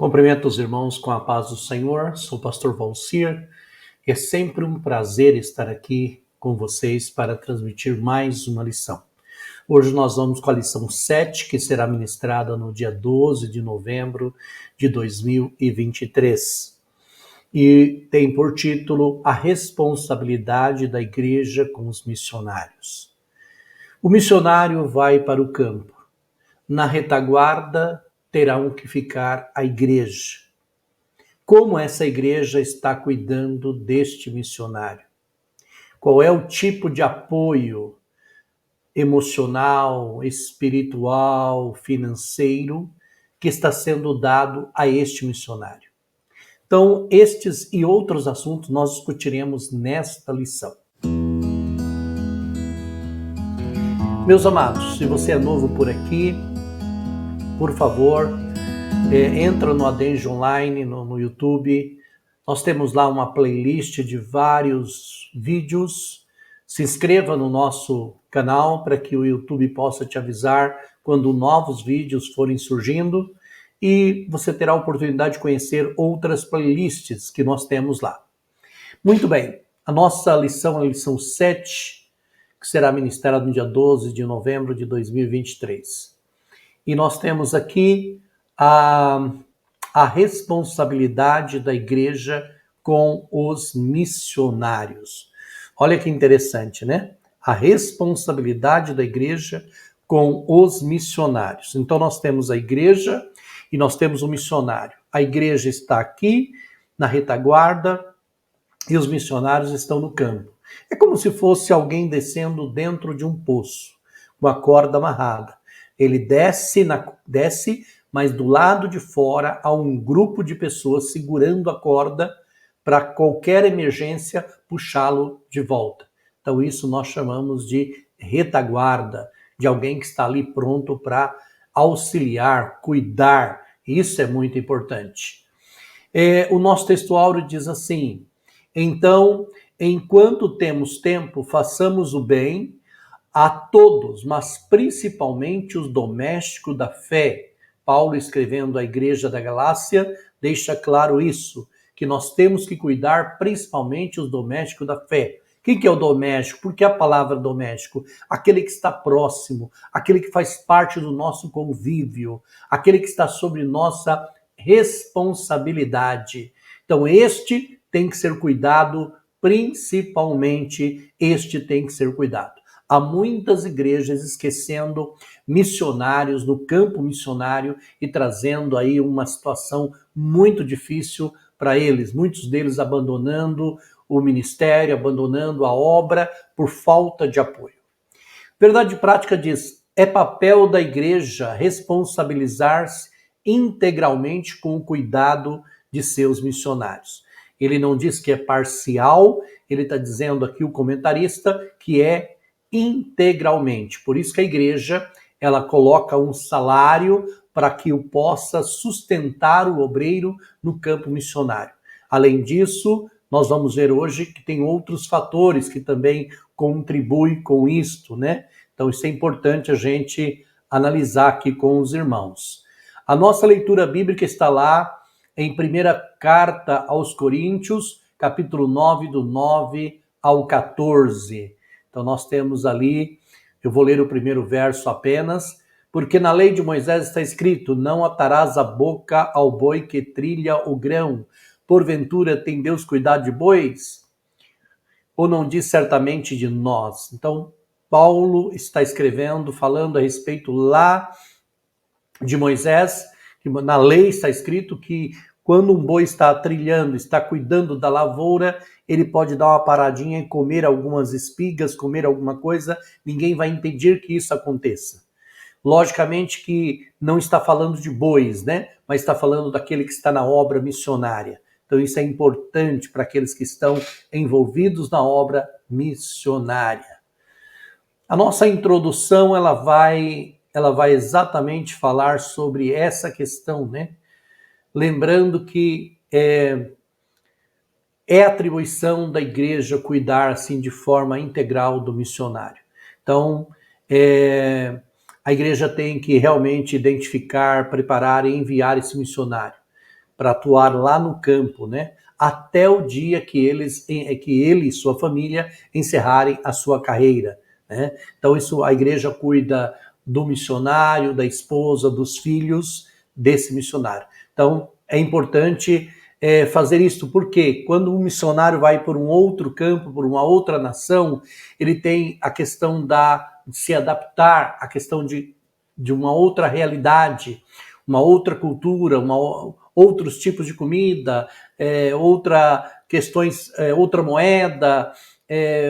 Cumprimento os irmãos com a paz do Senhor, sou o pastor Valcir. É sempre um prazer estar aqui com vocês para transmitir mais uma lição. Hoje nós vamos com a lição 7, que será ministrada no dia 12 de novembro de 2023. E tem por título A Responsabilidade da Igreja com os Missionários. O missionário vai para o campo. Na retaguarda terão que ficar a igreja. Como essa igreja está cuidando deste missionário? Qual é o tipo de apoio emocional, espiritual, financeiro que está sendo dado a este missionário? Então, estes e outros assuntos nós discutiremos nesta lição. Meus amados, se você é novo por aqui, por favor, entra no Adenge Online, no YouTube. Nós temos lá uma playlist de vários vídeos. Se inscreva no nosso canal para que o YouTube possa te avisar quando novos vídeos forem surgindo. E você terá a oportunidade de conhecer outras playlists que nós temos lá. Muito bem, a nossa lição é a lição 7, que será ministrada no dia 12 de novembro de 2023. E nós temos aqui a responsabilidade da igreja com os missionários. Olha que interessante, né? A responsabilidade da igreja com os missionários. Então nós temos a igreja e nós temos o missionário. A igreja está aqui na retaguarda e os missionários estão no campo. É como se fosse alguém descendo dentro de um poço, com a corda amarrada. Ele desce, mas do lado de fora há um grupo de pessoas segurando a corda para qualquer emergência puxá-lo de volta. Então isso nós chamamos de retaguarda, de alguém que está ali pronto para auxiliar, cuidar. Isso é muito importante. O nosso textuário diz assim: então, enquanto temos tempo, façamos o bem a todos, mas principalmente os domésticos da fé. Paulo, escrevendo à igreja da Galácia, deixa claro isso, que nós temos que cuidar principalmente os domésticos da fé. Quem que é o doméstico? Por que a palavra doméstico? Aquele que está próximo, aquele que faz parte do nosso convívio, aquele que está sobre nossa responsabilidade. Então, este tem que ser cuidado, principalmente este tem que ser cuidado. Há muitas igrejas esquecendo missionários no campo missionário e trazendo aí uma situação muito difícil para eles. Muitos deles abandonando o ministério, abandonando a obra por falta de apoio. Verdade Prática diz: é papel da igreja responsabilizar-se integralmente com o cuidado de seus missionários. Ele não diz que é parcial, ele está dizendo aqui, o comentarista, que é integralmente. Por isso que a igreja, ela coloca um salário para que o possa sustentar o obreiro no campo missionário. Além disso, nós vamos ver hoje que tem outros fatores que também contribuem com isto, né? Então isso é importante a gente analisar aqui com os irmãos. A nossa leitura bíblica está lá em 1ª Carta aos Coríntios, capítulo 9, do 9 ao 14. Então nós temos ali, eu vou ler o primeiro verso apenas, porque na lei de Moisés está escrito: não atarás a boca ao boi que trilha o grão. Porventura tem Deus cuidado de bois? Ou não diz certamente de nós? Então Paulo está escrevendo, falando a respeito lá de Moisés, que na lei está escrito que quando um boi está trilhando, está cuidando da lavoura, ele pode dar uma paradinha e comer algumas espigas, comer alguma coisa, ninguém vai impedir que isso aconteça. Logicamente que não está falando de bois, né? Mas está falando daquele que está na obra missionária. Então isso é importante para aqueles que estão envolvidos na obra missionária. A nossa introdução, ela vai exatamente falar sobre essa questão, né? Lembrando que é atribuição da igreja cuidar assim de forma integral do missionário. Então, a igreja tem que realmente identificar, preparar e enviar esse missionário. para atuar lá no campo, né? Até o dia que ele e sua família encerrarem a sua carreira, né? Então isso a igreja cuida do missionário, da esposa, dos filhos desse missionário. Então é importante fazer isso, porque quando um missionário vai por um outro campo, por uma outra nação, ele tem a questão de se adaptar, a questão de uma outra realidade, uma outra cultura, outros tipos de comida, outra moeda,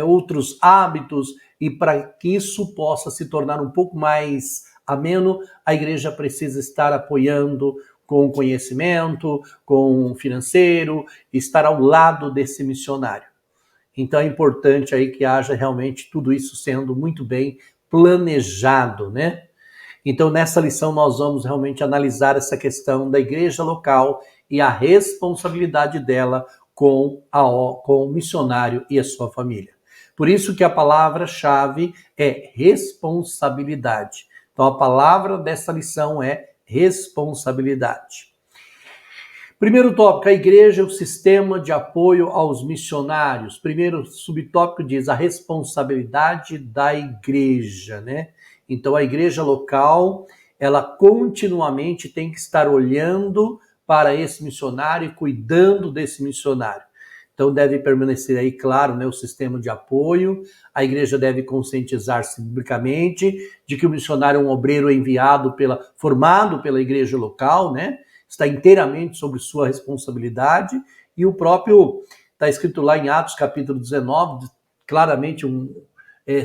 outros hábitos, e para que isso possa se tornar um pouco mais ameno, a igreja precisa estar apoiando com conhecimento, com financeiro, estar ao lado desse missionário. Então é importante aí que haja realmente tudo isso sendo muito bem planejado, né? Então nessa lição nós vamos realmente analisar essa questão da igreja local e a responsabilidade dela com o missionário e a sua família. Por isso que a palavra-chave é responsabilidade. Então a palavra dessa lição é responsabilidade. Primeiro tópico, a igreja é o sistema de apoio aos missionários. Primeiro subtópico diz a responsabilidade da igreja, né? Então a igreja local, ela continuamente tem que estar olhando para esse missionário e cuidando desse missionário. Então deve permanecer aí, claro, né, o sistema de apoio. A igreja deve conscientizar-se biblicamente de que o missionário é um obreiro formado pela igreja local, né? Está inteiramente sobre sua responsabilidade, e o próprio, está escrito lá em Atos capítulo 19, claramente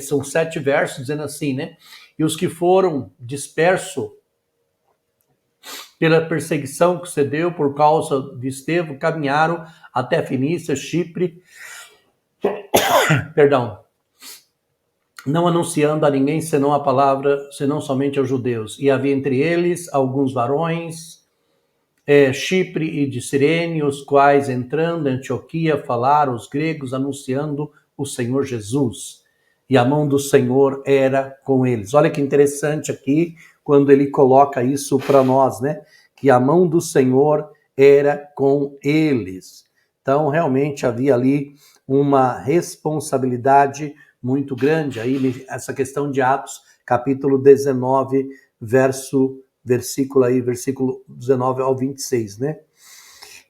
são 7 versos dizendo assim, né? E os que foram dispersos pela perseguição que cedeu por causa de Estevão, caminharam até Fenícia, Chipre, não anunciando a ninguém senão a palavra, senão somente aos judeus. E havia entre eles alguns varões, Chipre e de Cirene, os quais, entrando em Antioquia, falaram aos gregos, anunciando o Senhor Jesus. E a mão do Senhor era com eles. Olha que interessante aqui, quando ele coloca isso para nós, né? Que a mão do Senhor era com eles. Então, realmente havia ali uma responsabilidade muito grande. Aí, essa questão de Atos, capítulo 19, versículo 19 ao 26, né?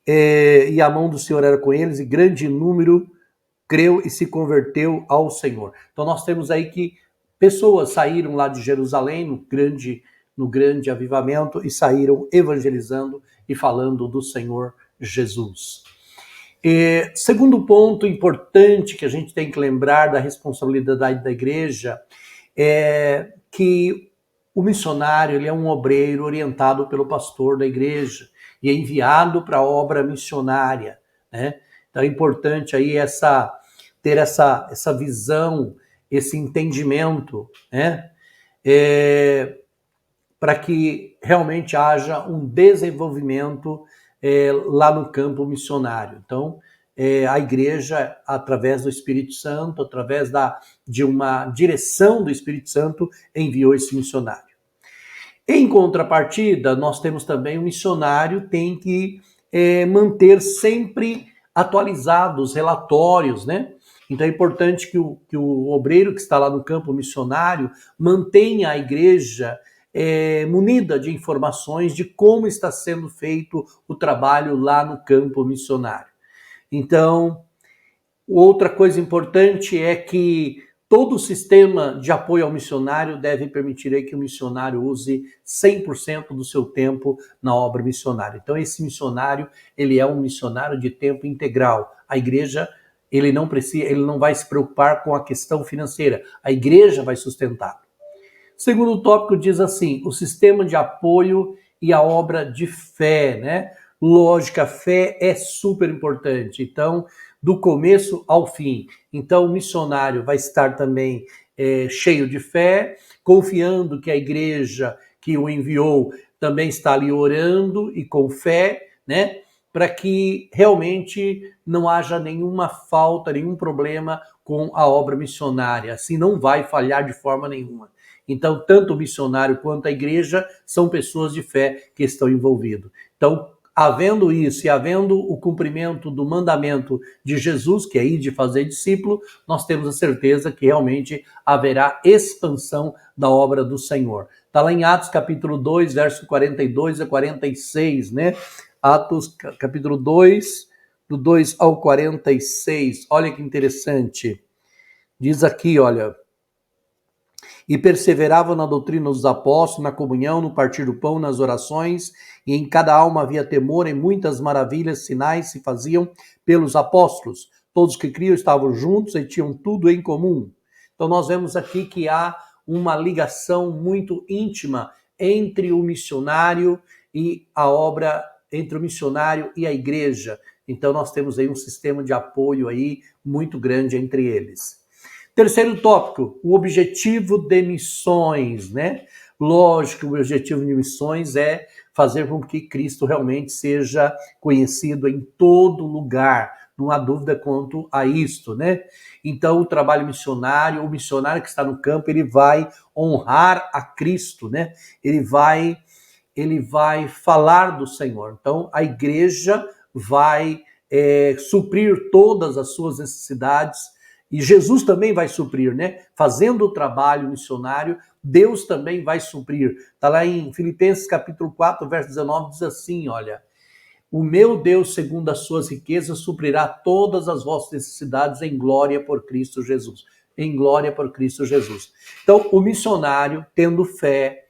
E a mão do Senhor era com eles, e grande número creu e se converteu ao Senhor. Então nós temos aí que pessoas saíram lá de Jerusalém, no grande avivamento, e saíram evangelizando e falando do Senhor Jesus. Segundo ponto importante que a gente tem que lembrar da responsabilidade da igreja é que o missionário, ele é um obreiro orientado pelo pastor da igreja e é enviado para a obra missionária, né? Então é importante aí ter essa visão, esse entendimento, né? Para que realmente haja um desenvolvimento lá no campo missionário. Então, a igreja, através do Espírito Santo, através de uma direção do Espírito Santo, enviou esse missionário. Em contrapartida, nós temos também o missionário tem que manter sempre atualizados os relatórios, né? Então é importante que o obreiro que está lá no campo missionário mantenha a igreja munida de informações de como está sendo feito o trabalho lá no campo missionário. Então, outra coisa importante é que todo o sistema de apoio ao missionário deve permitir aí que o missionário use 100% do seu tempo na obra missionária. Então esse missionário, ele é um missionário de tempo integral. A igreja, ele não vai se preocupar com a questão financeira. A igreja vai sustentar. Segundo tópico diz assim, o sistema de apoio e a obra de fé, né? Lógica, a fé é super importante. Então, do começo ao fim. Então, o missionário vai estar também cheio de fé, confiando que a igreja que o enviou também está ali orando e com fé, né? Para que realmente não haja nenhuma falta, nenhum problema com a obra missionária. Assim, não vai falhar de forma nenhuma. Então, tanto o missionário quanto a igreja são pessoas de fé que estão envolvidos. Então, havendo isso e havendo o cumprimento do mandamento de Jesus, que é ir de fazer discípulo, nós temos a certeza que realmente haverá expansão da obra do Senhor. Está lá em Atos capítulo 2, verso 42 a 46, né? Atos capítulo 2, do 2 ao 46. Olha que interessante. Diz aqui, olha: e perseveravam na doutrina dos apóstolos, na comunhão, no partir do pão, nas orações, e em cada alma havia temor, e muitas maravilhas, sinais se faziam pelos apóstolos. Todos que criam estavam juntos e tinham tudo em comum. Então nós vemos aqui que há uma ligação muito íntima entre o missionário e a obra, entre o missionário e a igreja. Então nós temos aí um sistema de apoio aí muito grande entre eles. Terceiro tópico, o objetivo de missões, né? Lógico, o objetivo de missões é fazer com que Cristo realmente seja conhecido em todo lugar. Não há dúvida quanto a isto, né? Então, o trabalho missionário, o missionário que está no campo, ele vai honrar a Cristo, né? Ele vai falar do Senhor. Então, a igreja vai suprir todas as suas necessidades. E Jesus também vai suprir, né? Fazendo o trabalho missionário, Deus também vai suprir. Está lá em Filipenses capítulo 4, verso 19, diz assim, olha: o meu Deus, segundo as suas riquezas, suprirá todas as vossas necessidades em glória por Cristo Jesus. Em glória por Cristo Jesus. Então, o missionário, tendo fé,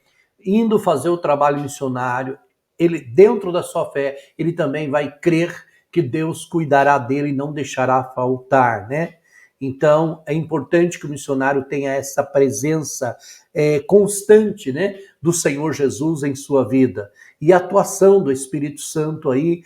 indo fazer o trabalho missionário, ele, dentro da sua fé, ele também vai crer que Deus cuidará dele e não deixará faltar, né? Então, é importante que o missionário tenha essa presença constante, né, do Senhor Jesus em sua vida. E a atuação do Espírito Santo aí,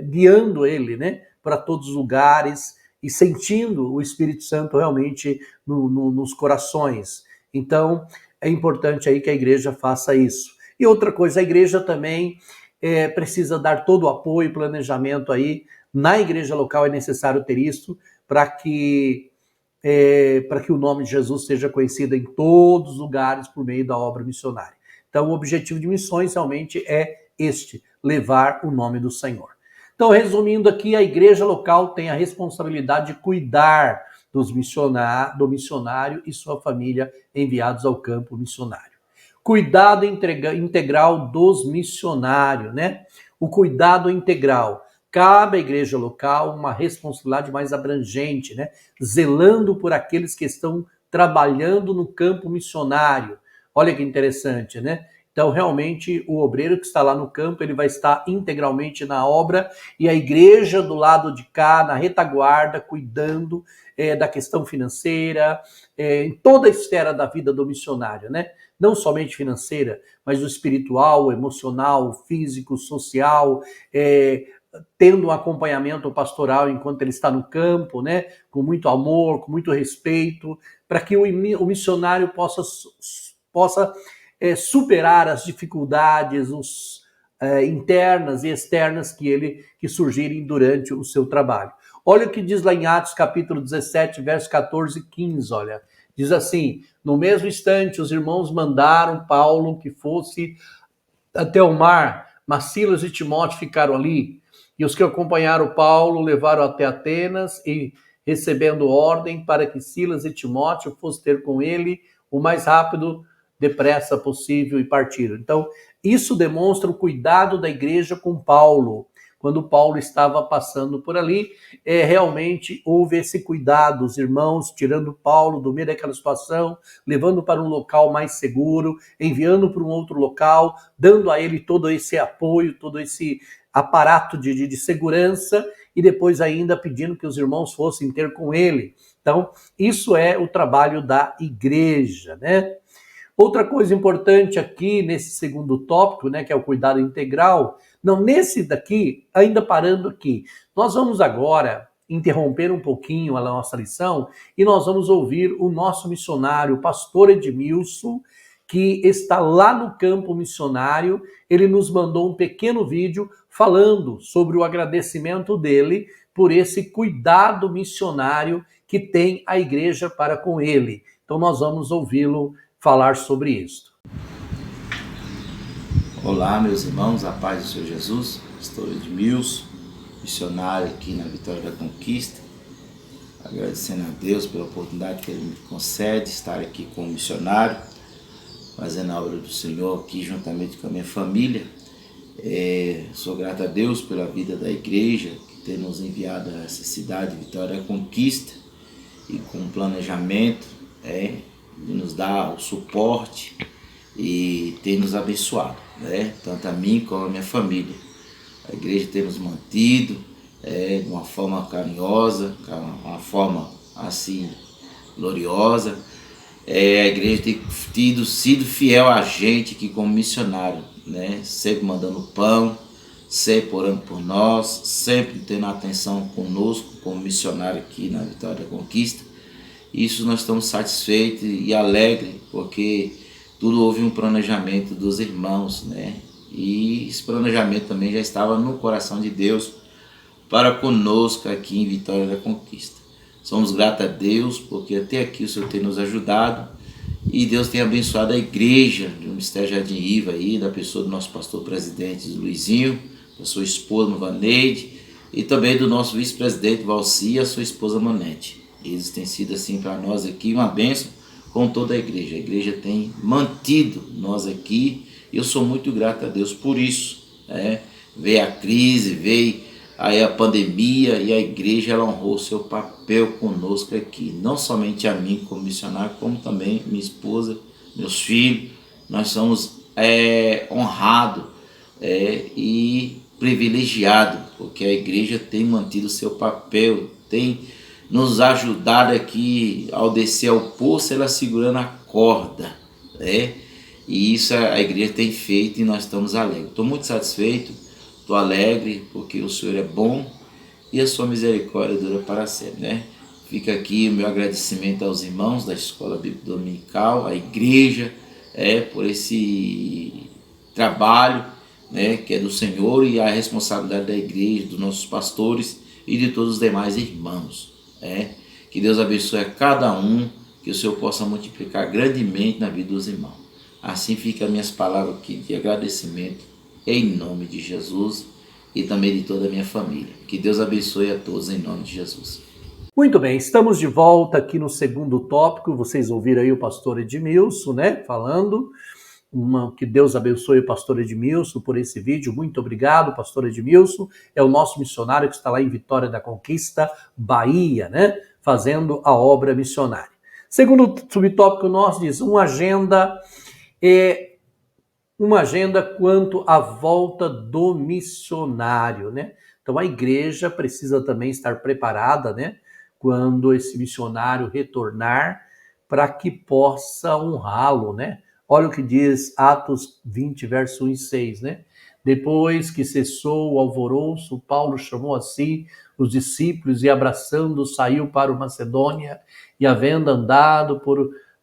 guiando ele, né, para todos os lugares e sentindo o Espírito Santo realmente nos corações. Então, é importante aí que a igreja faça isso. E outra coisa, a igreja também precisa dar todo o apoio e planejamento aí. Na igreja local é necessário ter isso, para que o nome de Jesus seja conhecido em todos os lugares por meio da obra missionária. Então, o objetivo de missões realmente é este, levar o nome do Senhor. Então, resumindo aqui, a igreja local tem a responsabilidade de cuidar do missionário e sua família enviados ao campo missionário. Cuidado integral dos missionários, né? O cuidado integral. Cabe à igreja local uma responsabilidade mais abrangente, né? Zelando por aqueles que estão trabalhando no campo missionário. Olha que interessante, né? Então, realmente, o obreiro que está lá no campo, ele vai estar integralmente na obra, e a igreja do lado de cá, na retaguarda, cuidando da questão financeira, em toda a esfera da vida do missionário, né? Não somente financeira, mas o espiritual, o emocional, o físico, o social, tendo um acompanhamento pastoral enquanto ele está no campo, né, com muito amor, com muito respeito, para que o missionário possa superar as dificuldades internas e externas que surgirem durante o seu trabalho. Olha o que diz lá em Atos capítulo 17, verso 14 e 15, olha. Diz assim: no mesmo instante os irmãos mandaram Paulo que fosse até o mar, mas Silas e Timóteo ficaram ali. E os que acompanharam Paulo levaram até Atenas e, recebendo ordem para que Silas e Timóteo fossem ter com ele o mais rápido, depressa possível, e partiram. Então, isso demonstra o cuidado da igreja com Paulo. Quando Paulo estava passando por ali, realmente houve esse cuidado, os irmãos tirando Paulo do meio daquela situação, levando para um local mais seguro, enviando para um outro local, dando a ele todo esse apoio, todo esse aparato de segurança, e depois ainda pedindo que os irmãos fossem ter com ele. Então, isso é o trabalho da igreja, né? Outra coisa importante aqui nesse segundo tópico, né, que é o cuidado integral, não, nesse daqui, ainda parando aqui, nós vamos agora interromper um pouquinho a nossa lição e nós vamos ouvir o nosso missionário, o pastor Edmilson, que está lá no campo missionário. Ele nos mandou um pequeno vídeo falando sobre o agradecimento dele por esse cuidado missionário que tem a igreja para com ele. Então nós vamos ouvi-lo falar sobre isso. Olá, meus irmãos, a paz do Senhor Jesus. pastor Edmilson, missionário aqui na Vitória da Conquista, agradecendo a Deus pela oportunidade que Ele me concede de estar aqui como missionário, fazendo a obra do Senhor aqui juntamente com a minha família. Sou grato a Deus pela vida da igreja, que tem nos enviado a essa cidade, Vitória da Conquista, e com planejamento, de nos dar o suporte e tem nos abençoado, tanto a mim como a minha família. A igreja tem nos mantido de uma forma carinhosa, uma forma assim gloriosa. A igreja tem sido fiel a gente aqui como missionário, sempre mandando pão, sempre orando por nós, sempre tendo atenção conosco como missionário aqui na Vitória da Conquista. Isso nós estamos satisfeitos e alegres, porque tudo houve um planejamento dos irmãos, E esse planejamento também já estava no coração de Deus para conosco aqui em Vitória da Conquista. Somos gratos a Deus, porque até aqui o Senhor tem nos ajudado e Deus tem abençoado a igreja do Ministério Jardim Riva aí, da pessoa do nosso pastor presidente Luizinho, da sua esposa Vaneide e também do nosso vice-presidente Valci e a sua esposa Manete. Eles têm sido assim para nós aqui uma bênção com toda a igreja. A igreja tem mantido nós aqui e eu sou muito grato a Deus por isso. Veio a crise, veio aí a pandemia e a igreja ela honrou seu papel conosco aqui. Não somente a mim como missionário, como também minha esposa, meus filhos. Nós somos honrados e privilegiados, porque a igreja tem mantido seu papel, tem nos ajudado aqui ao descer ao poço, ela segurando a corda, E isso a igreja tem feito e nós estamos alegres. Estou muito satisfeito, estou alegre, porque o Senhor é bom e a sua misericórdia dura para sempre, Fica aqui o meu agradecimento aos irmãos da Escola Bíblica Dominical, à igreja, por esse trabalho, que é do Senhor e a responsabilidade da igreja, dos nossos pastores e de todos os demais irmãos. Que Deus abençoe a cada um, que o Senhor possa multiplicar grandemente na vida dos irmãos. Assim ficam as minhas palavras aqui de agradecimento, em nome de Jesus e também de toda a minha família. Que Deus abençoe a todos em nome de Jesus. Muito bem, estamos de volta aqui no segundo tópico. Vocês ouviram aí o pastor Edmilson, falando. Que Deus abençoe o pastor Edmilson por esse vídeo. Muito obrigado, pastor Edmilson. É o nosso missionário que está lá em Vitória da Conquista, Bahia, fazendo a obra missionária. Segundo subtópico nosso diz uma agenda quanto à volta do missionário, Então a igreja precisa também estar preparada, quando esse missionário retornar, para que possa honrá-lo, Olha o que diz Atos 20, verso 1 e 6, Depois que cessou o alvoroço, Paulo chamou a si os discípulos e, abraçando-os, saiu para o Macedônia e, havendo andado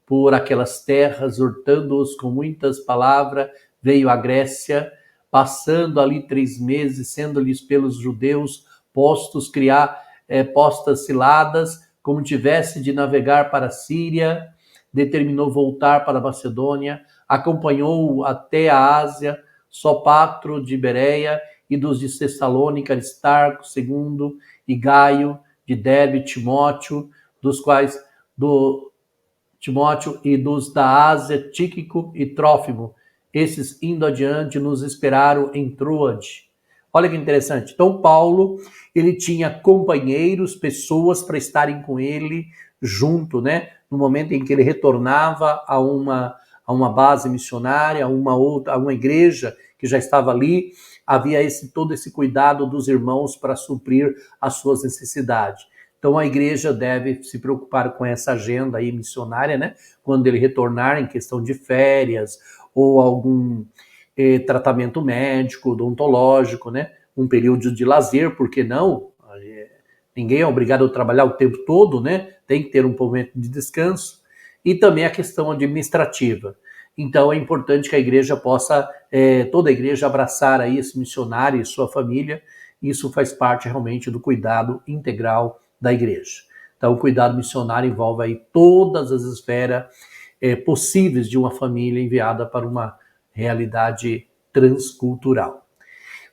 por aquelas terras, exortando-os com muitas palavras, veio à Grécia, passando ali 3 meses, sendo-lhes pelos judeus postas ciladas, como tivesse de navegar para a Síria, determinou voltar para a Macedônia, acompanhou-o até a Ásia, Sopatro de Bereia e dos de Tessalônica, Aristarco, segundo, e Gaio, de Derbe, Timóteo, Timóteo e dos da Ásia, Tíquico e Trófimo. Esses, indo adiante, nos esperaram em Troade. Olha que interessante. Então, Paulo, ele tinha companheiros, pessoas para estarem com ele junto, No momento em que ele retornava a uma base missionária, a uma igreja que já estava ali, havia todo esse cuidado dos irmãos para suprir as suas necessidades. Então a igreja deve se preocupar com essa agenda aí missionária, Quando ele retornar em questão de férias ou algum tratamento médico, odontológico, Um período de lazer, por que não? Ninguém é obrigado a trabalhar o tempo todo, Tem que ter um momento de descanso. E também a questão administrativa. Então é importante que a igreja possa, toda a igreja, abraçar aí esse missionário e sua família. Isso faz parte realmente do cuidado integral da igreja. Então o cuidado missionário envolve aí todas as esferas possíveis de uma família enviada para uma realidade transcultural.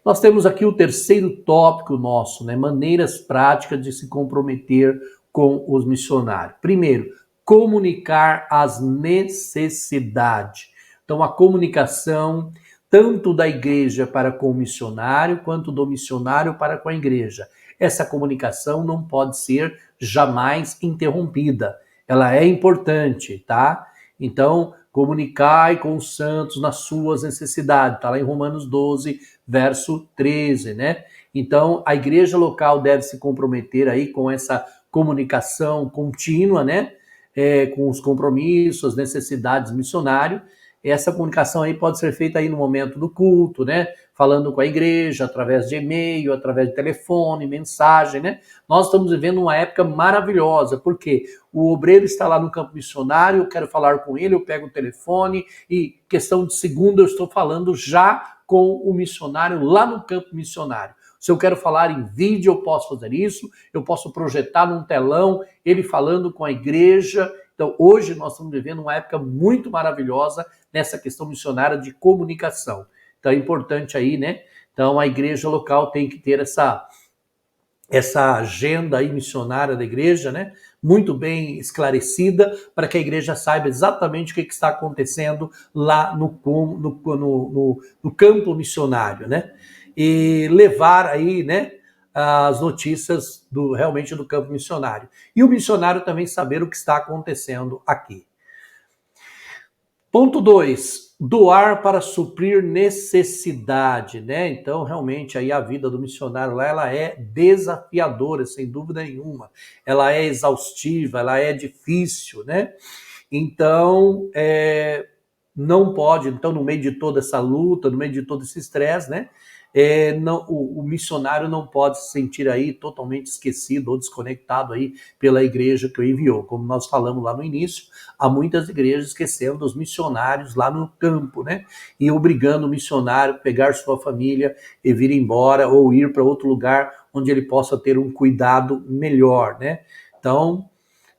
Nós temos aqui o terceiro tópico nosso, né? Maneiras práticas de se comprometer com os missionários. Primeiro, comunicar as necessidades. Então, a comunicação tanto da igreja para com o missionário, quanto do missionário para com a igreja. Essa comunicação não pode ser jamais interrompida. Ela é importante, tá? Então, comunicai com os santos nas suas necessidades. Está lá em Romanos 12, verso 13, né? Então, a igreja local deve se comprometer aí com essa comunicação contínua, né? Com os compromissos, as necessidades do missionário. Essa comunicação aí pode ser feita aí no momento do culto, né? Falando com a igreja, através de e-mail, através de telefone, mensagem, né? Nós estamos vivendo uma época maravilhosa, porque o obreiro está lá no campo missionário, eu quero falar com ele, eu pego o telefone e questão de segundo eu estou falando já com o missionário lá no campo missionário. Se eu quero falar em vídeo, eu posso fazer isso, eu posso projetar num telão, ele falando com a igreja. Então, hoje nós estamos vivendo uma época muito maravilhosa nessa questão missionária de comunicação. Então, é importante aí, né? Então, a igreja local tem que ter essa agenda aí missionária da igreja, né? Muito bem esclarecida, para que a igreja saiba exatamente o que está acontecendo lá no campo missionário, né? E levar aí, né, as notícias realmente do campo missionário. E o missionário também saber o que está acontecendo aqui. Ponto 2, doar para suprir necessidade, né? Então, realmente, aí a vida do missionário lá, ela é desafiadora, sem dúvida nenhuma. Ela é exaustiva, ela é difícil, né? Então, não pode, então, no meio de toda essa luta, no meio de todo esse estresse, né? O missionário não pode se sentir aí totalmente esquecido ou desconectado aí pela igreja que o enviou. Como nós falamos lá no início, há muitas igrejas esquecendo os missionários lá no campo, né? E obrigando o missionário a pegar sua família e vir embora ou ir para outro lugar onde ele possa ter um cuidado melhor, né? Então,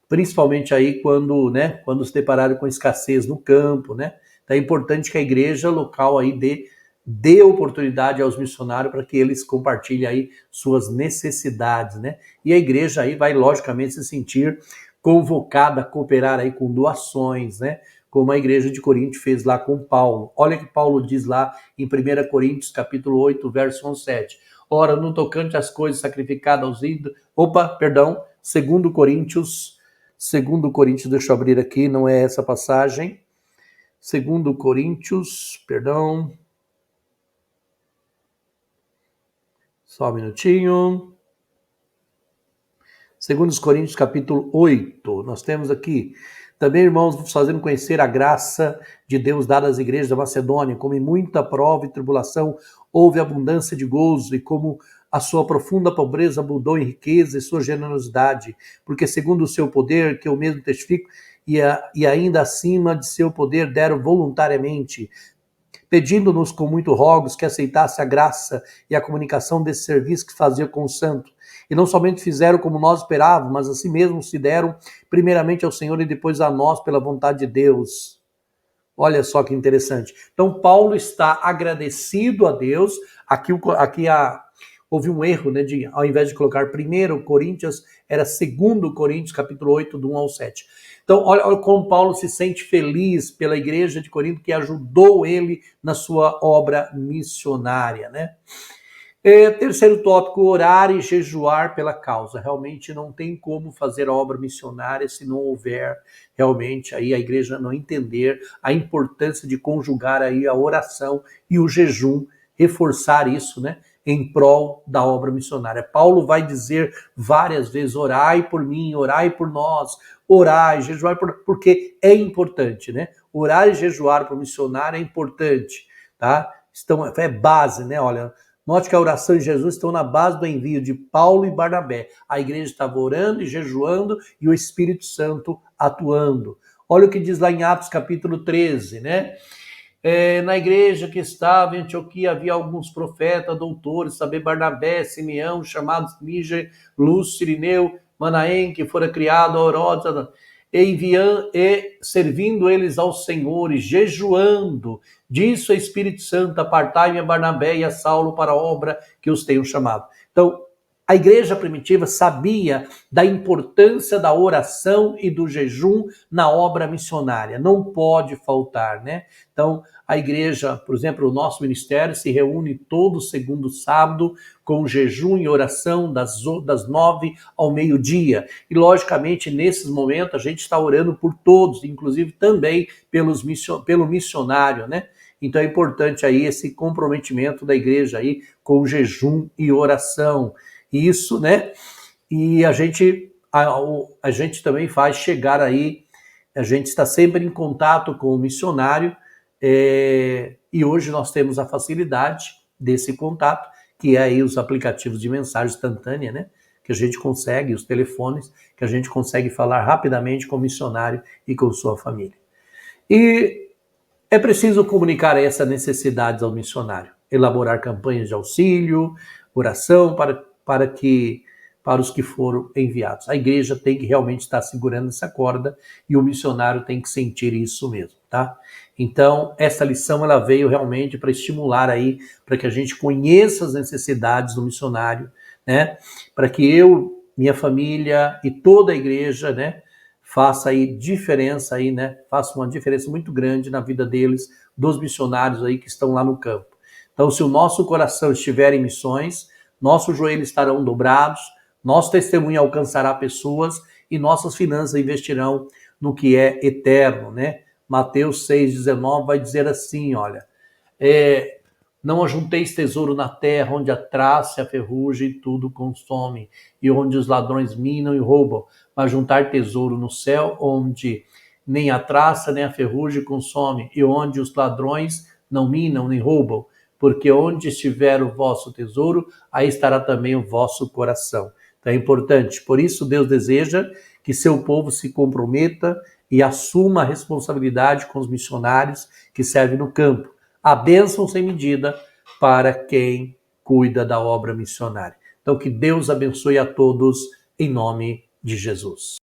principalmente aí quando se depararam com escassez no campo, né? Então é importante que a igreja local aí dê oportunidade aos missionários para que eles compartilhem aí suas necessidades, né? E a igreja aí vai, logicamente, se sentir convocada a cooperar aí com doações, né? Como a igreja de Corinto fez lá com Paulo. Olha o que Paulo diz lá em 1 Coríntios, capítulo 8, verso 17. Ora, no tocante às coisas sacrificadas aos ídolos... 2 Coríntios, deixa eu abrir aqui, não é essa passagem. 2 Coríntios, só um minutinho. 2 Coríntios, capítulo 8. Nós temos aqui, também, irmãos, vos fazendo conhecer a graça de Deus dada às igrejas da Macedônia, como em muita prova e tribulação houve abundância de gozo, e como a sua profunda pobreza abundou em riqueza e sua generosidade, porque segundo o seu poder, que eu mesmo testifico, e ainda acima de seu poder deram voluntariamente, pedindo-nos com muito rogos que aceitasse a graça e a comunicação desse serviço que fazia com o santo. E não somente fizeram como nós esperávamos, mas assim mesmo se deram primeiramente ao Senhor e depois a nós pela vontade de Deus. Olha só que interessante. Então Paulo está agradecido a Deus. Houve um erro, né? Ao invés de colocar 1 Coríntios, era 2 Coríntios, capítulo 8, do 1 ao 7. Então, olha como Paulo se sente feliz pela igreja de Corinto que ajudou ele na sua obra missionária, né? Terceiro tópico, orar e jejuar pela causa. Realmente não tem como fazer a obra missionária se não houver realmente aí a igreja não entender a importância de conjugar aí a oração e o jejum, reforçar isso, né? Em prol da obra missionária. Paulo vai dizer várias vezes, orai por mim, orai por nós, orai, jejuar, porque é importante, né? Orar e jejuar para o missionário é importante, tá? É base, né? Olha, note que a oração de Jesus estão na base do envio de Paulo e Barnabé. A igreja estava orando e jejuando e o Espírito Santo atuando. Olha o que diz lá em Atos capítulo 13, né? Na igreja que estava em Antioquia havia alguns profetas, doutores, saber Barnabé, Simeão, chamados Níger, Lúcio, Cirineu, Manaém, que fora criado a Herodes. enviando e servindo eles ao Senhor e jejuando. Disso o Espírito Santo, apartai-me a Barnabé e a Saulo para a obra que os tenho chamado. Então, a igreja primitiva sabia da importância da oração e do jejum na obra missionária. Não pode faltar, né? Então, a igreja, por exemplo, o nosso ministério se reúne todo segundo sábado com jejum e oração das 9 ao meio-dia. E, logicamente, nesses momentos a gente está orando por todos, inclusive também pelo missionário, né? Então é importante aí esse comprometimento da igreja aí com jejum e oração. Isso, né? E a gente também faz chegar aí, a gente está sempre em contato com o missionário, e hoje nós temos a facilidade desse contato, que é aí os aplicativos de mensagem instantânea, né? Que a gente consegue, os telefones, que a gente consegue falar rapidamente com o missionário e com sua família. E é preciso comunicar essas necessidades ao missionário, elaborar campanhas de auxílio, oração para os que foram enviados. A igreja tem que realmente estar segurando essa corda e o missionário tem que sentir isso mesmo, tá? Então, essa lição ela veio realmente para estimular aí, para que a gente conheça as necessidades do missionário, né? Para que eu, minha família e toda a igreja, né, faça aí diferença aí, né? Faça uma diferença muito grande na vida deles, dos missionários aí que estão lá no campo. Então, se o nosso coração estiver em missões, nossos joelhos estarão dobrados, nosso testemunho alcançará pessoas e nossas finanças investirão no que é eterno, né? Mateus 6,19 vai dizer assim, olha, não ajunteis tesouro na terra, onde a traça e a ferrugem tudo consome, e onde os ladrões minam e roubam, mas juntar tesouro no céu, onde nem a traça nem a ferrugem consome, e onde os ladrões não minam nem roubam, porque onde estiver o vosso tesouro, aí estará também o vosso coração. Então é importante. Por isso Deus deseja que seu povo se comprometa e assuma a responsabilidade com os missionários que servem no campo. A bênção sem medida para quem cuida da obra missionária. Então que Deus abençoe a todos em nome de Jesus.